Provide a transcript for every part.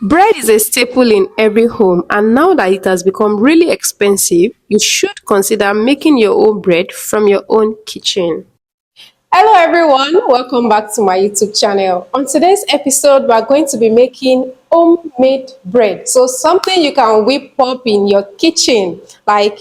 Bread is a staple in every home, and now that it has become really expensive, you should consider making your own bread from your own kitchen. Hello everyone, welcome back to my YouTube channel. On today's episode, we are going to be making homemade bread. So something you can whip up in your kitchen, like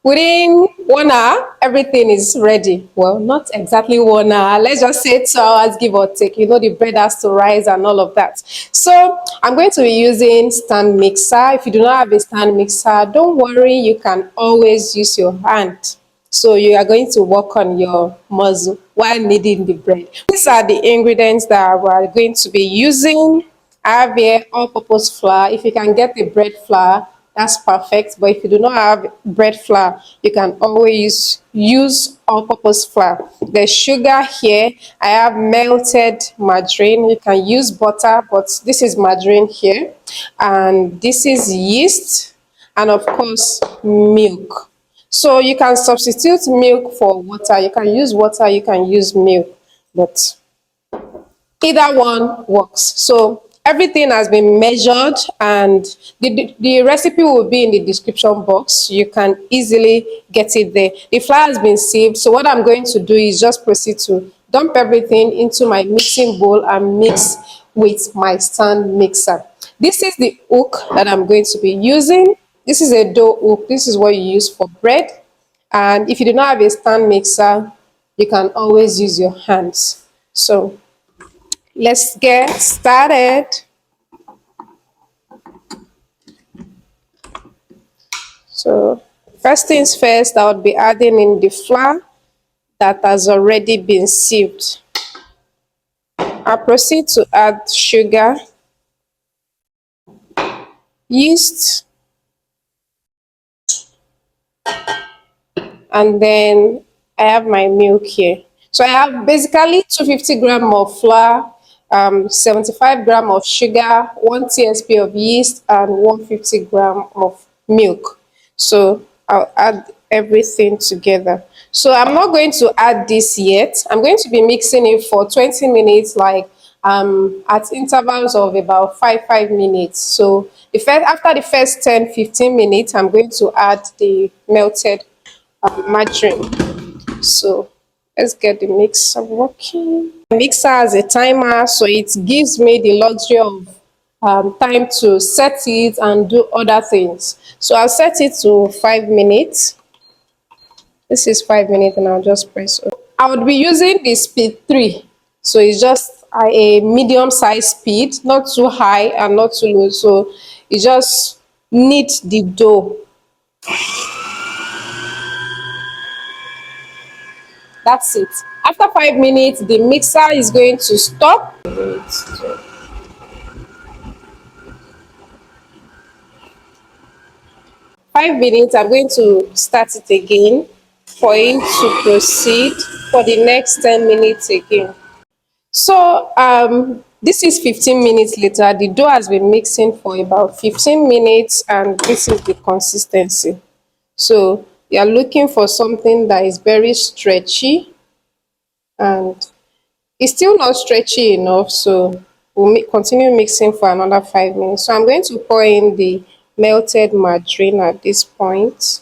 within 1 hour, everything is ready. Well, not exactly 1 hour. Let's just say 2 hours, give or take. You know, the bread has to rise and all of that. So I'm going to be using stand mixer. If you do not have a stand mixer, don't worry. You can always use your hand. So you are going to work on your muscle while kneading the bread. These are the ingredients that we are going to be using. I have here all-purpose flour. If you can get the bread flour, that's perfect. But if you do not have bread flour, you can always use all-purpose flour. There's sugar here. I have melted margarine. You can use butter, but this is margarine here. And this is yeast, and of course, milk. So you can substitute milk for water. You can use water, you can use milk, but either one works. So everything has been measured, and the recipe will be in the description box. You can easily get it there. The flour has been sieved. So what I'm going to do is just proceed to dump everything into my mixing bowl and mix with my stand mixer. This is the hook that I'm going to be using. This is a dough hook. This is what you use for bread. And if you do not have a stand mixer, you can always use your hands. So let's get started. So first things first, I would be adding in the flour that has already been sieved. I'll proceed to add sugar, yeast, and then I have my milk here. So I have basically 250 gram of flour, 75 gram of sugar, 1 tsp of yeast, and 150 gram of milk. So I'll add everything together. So I'm not going to add this yet. I'm going to be mixing it for 20 minutes, like at intervals of about 5 minutes. So after the first 10-15 minutes, I'm going to add the melted margarine. So let's get the mixer working. The mixer has a timer, so it gives me the luxury of time to set it and do other things. So I'll set it to 5 minutes. This is 5 minutes, and I'll just press OK. I would be using the speed 3. So it's just a medium size speed, not too high and not too low. So you just knead the dough. That's it. After 5 minutes, the mixer is going to stop. 5 minutes, I'm going to start it again for him to proceed for the next 10 minutes again. So this is 15 minutes later. The dough has been mixing for about 15 minutes, and this is the consistency. So you're looking for something that is very stretchy, and it's still not stretchy enough, so we'll continue mixing for another 5 minutes. So I'm going to pour in the melted margarine at this point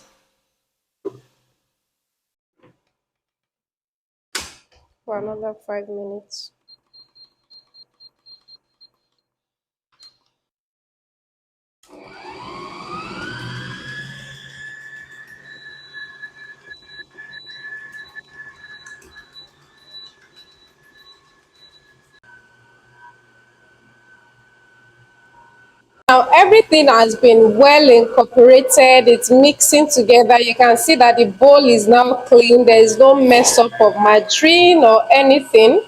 for another 5 minutes. Now everything has been well incorporated, it's mixing together. You can see that the bowl is now clean, there is no mess up of margarine or anything.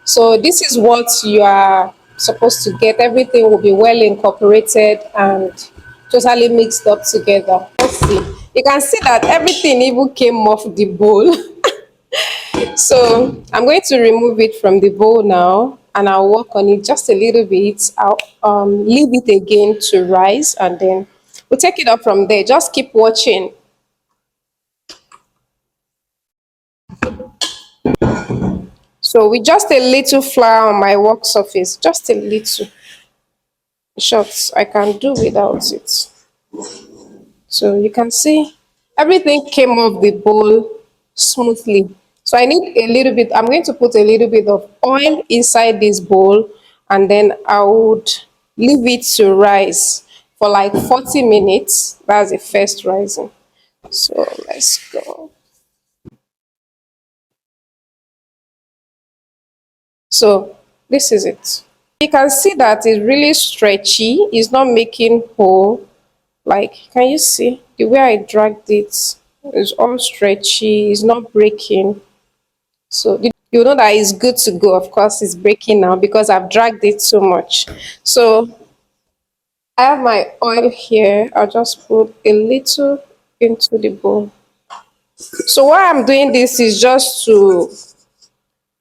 So this is what you are supposed to get. Everything will be well incorporated and totally mixed up together. Let's see. You can see that everything even came off the bowl. So I'm going to remove it from the bowl now, and I'll work on it just a little bit. I'll leave it again to rise, and then we'll take it up from there. Just keep watching. So with just a little flour on my work surface, just a little. short, I can do without it. So you can see everything came off the bowl smoothly. So I need a little bit, I'm going to put a little bit of oil inside this bowl, and then I would leave it to rise for like 40 minutes. That's the first rising. So let's go. So this is it. You can see that it's really stretchy. It's not making whole. Like, can you see the way I dragged it? It's all stretchy. It's not breaking. So you know that it's good to go. Of course, it's breaking now because I've dragged it so much. So I have my oil here. I'll just put a little into the bowl. So why I'm doing this is just to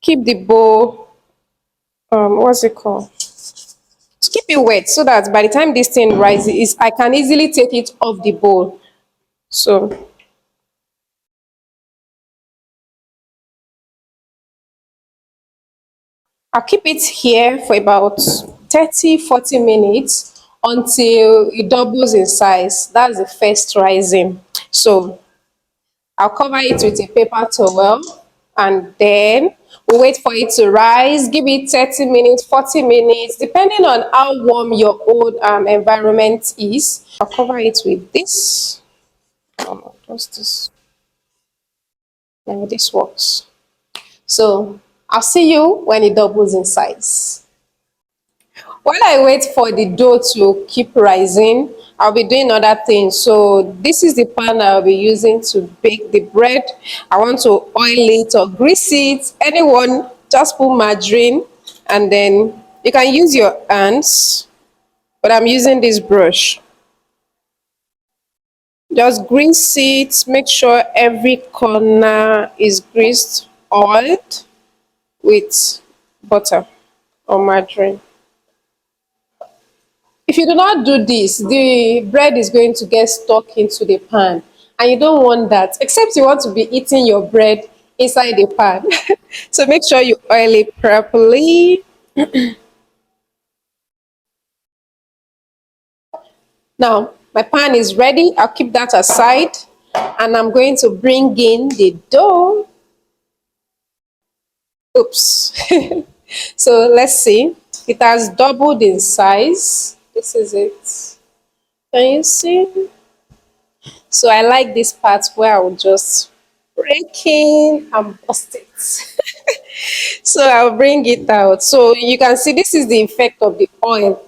keep the bowl, what's it called? To keep it wet so that by the time this thing rises, I can easily take it off the bowl. So I'll keep it here for about 30-40 minutes until it doubles in size. That's the first rising. So I'll cover it with a paper towel, and then we wait for it to rise. Give it 30 minutes, 40 minutes, depending on how warm your own environment is. I'll cover it with this. Just this. Now this works. So I'll see you when it doubles in size. While I wait for the dough to keep rising, I'll be doing other things. So this is the pan I'll be using to bake the bread. I want to oil it or grease it. Anyone, just put margarine, and then you can use your hands, but I'm using this brush. Just grease it. Make sure every corner is greased, oiled with butter or margarine. If you do not do this, the bread is going to get stuck into the pan, and you don't want that, except you want to be eating your bread inside the pan. So make sure you oil it properly. Now, my pan is ready. I'll keep that aside, and I'm going to bring in the dough. Oops. So let's see. It has doubled in size. This is it. Can you see? So I like this part where I will just break in and bust it. So I'll bring it out. So you can see this is the effect of the oil.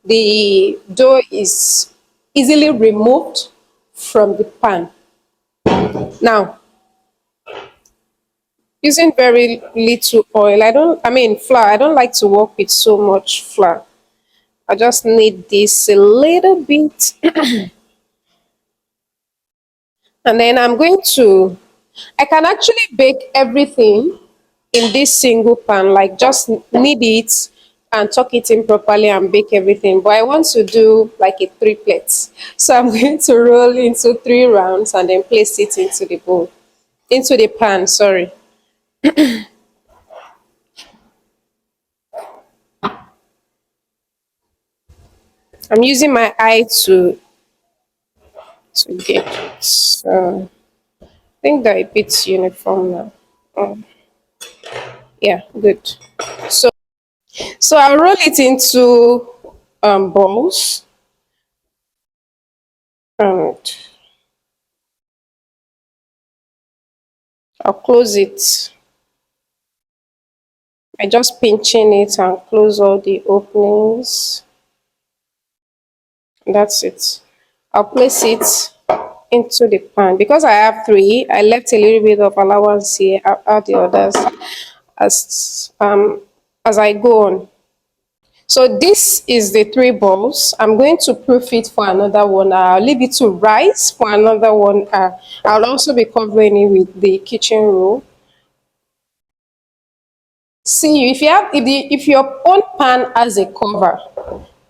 The dough is easily removed from the pan. Now, using very little oil, I mean flour, I don't like to work with so much flour. I just need this a little bit. And then I can actually bake everything in this single pan, like just knead it and tuck it in properly and bake everything. But I want to do like a three plates. So I'm going to roll into 3 rounds and then place it into the bowl, into the pan, sorry. I'm using my eye to get it. So I think that it fits uniform now. Um, yeah, good. So so I'll roll it into balls, and I'll close it. I just pinching it and close all the openings. That's it. I'll place it into the pan. Because I have three, I left a little bit of allowance here. I'll add the others as I go on. So this is the 3 balls. I'm going to proof it for another one. I'll leave it to rise for another one. I'll also be covering it with the kitchen roll. See, if your own pan has a cover,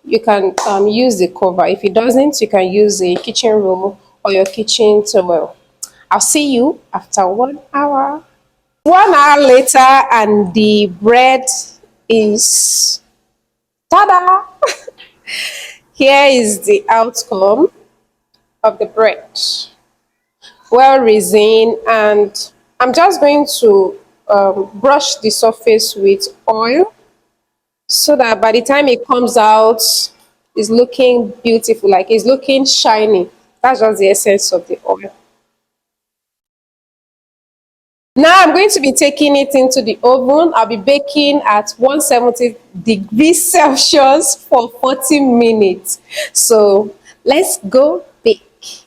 you can use the cover. If it doesn't, you can use a kitchen roll or your kitchen towel. I'll see you after 1 hour. 1 hour later, and the bread is, tada! Here is the outcome of the bread. Well raisined, and I'm just going to brush the surface with oil so that by the time it comes out, it's looking beautiful, like it's looking shiny. That's just the essence of the oil. Now I'm going to be taking it into the oven. I'll be baking at 170 degrees Celsius for 40 minutes. So let's go bake.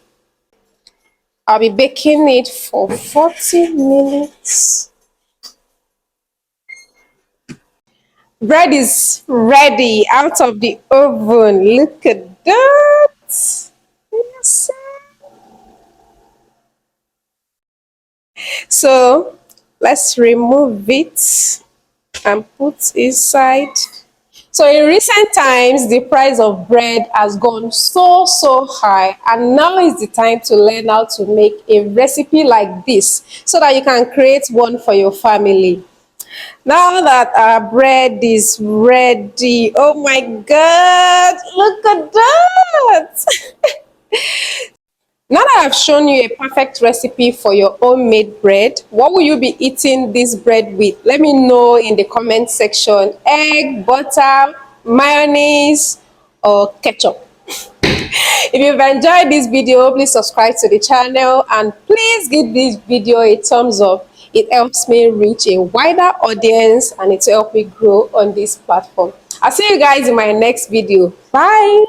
I'll be baking it for 40 minutes. Bread is ready out of the oven. Look at that. Yes. So let's remove it and put inside. So in recent times, the price of bread has gone so high, and now is the time to learn how to make a recipe like this so that you can create one for your family. Now that our bread is ready, oh my God, look at that! Now that I've shown you a perfect recipe for your homemade bread, what will you be eating this bread with? Let me know in the comment section. Egg, butter, mayonnaise, or ketchup. If you've enjoyed this video, please subscribe to the channel and please give this video a thumbs up. It helps me reach a wider audience and it will help me grow on this platform. I'll see you guys in my next video. Bye.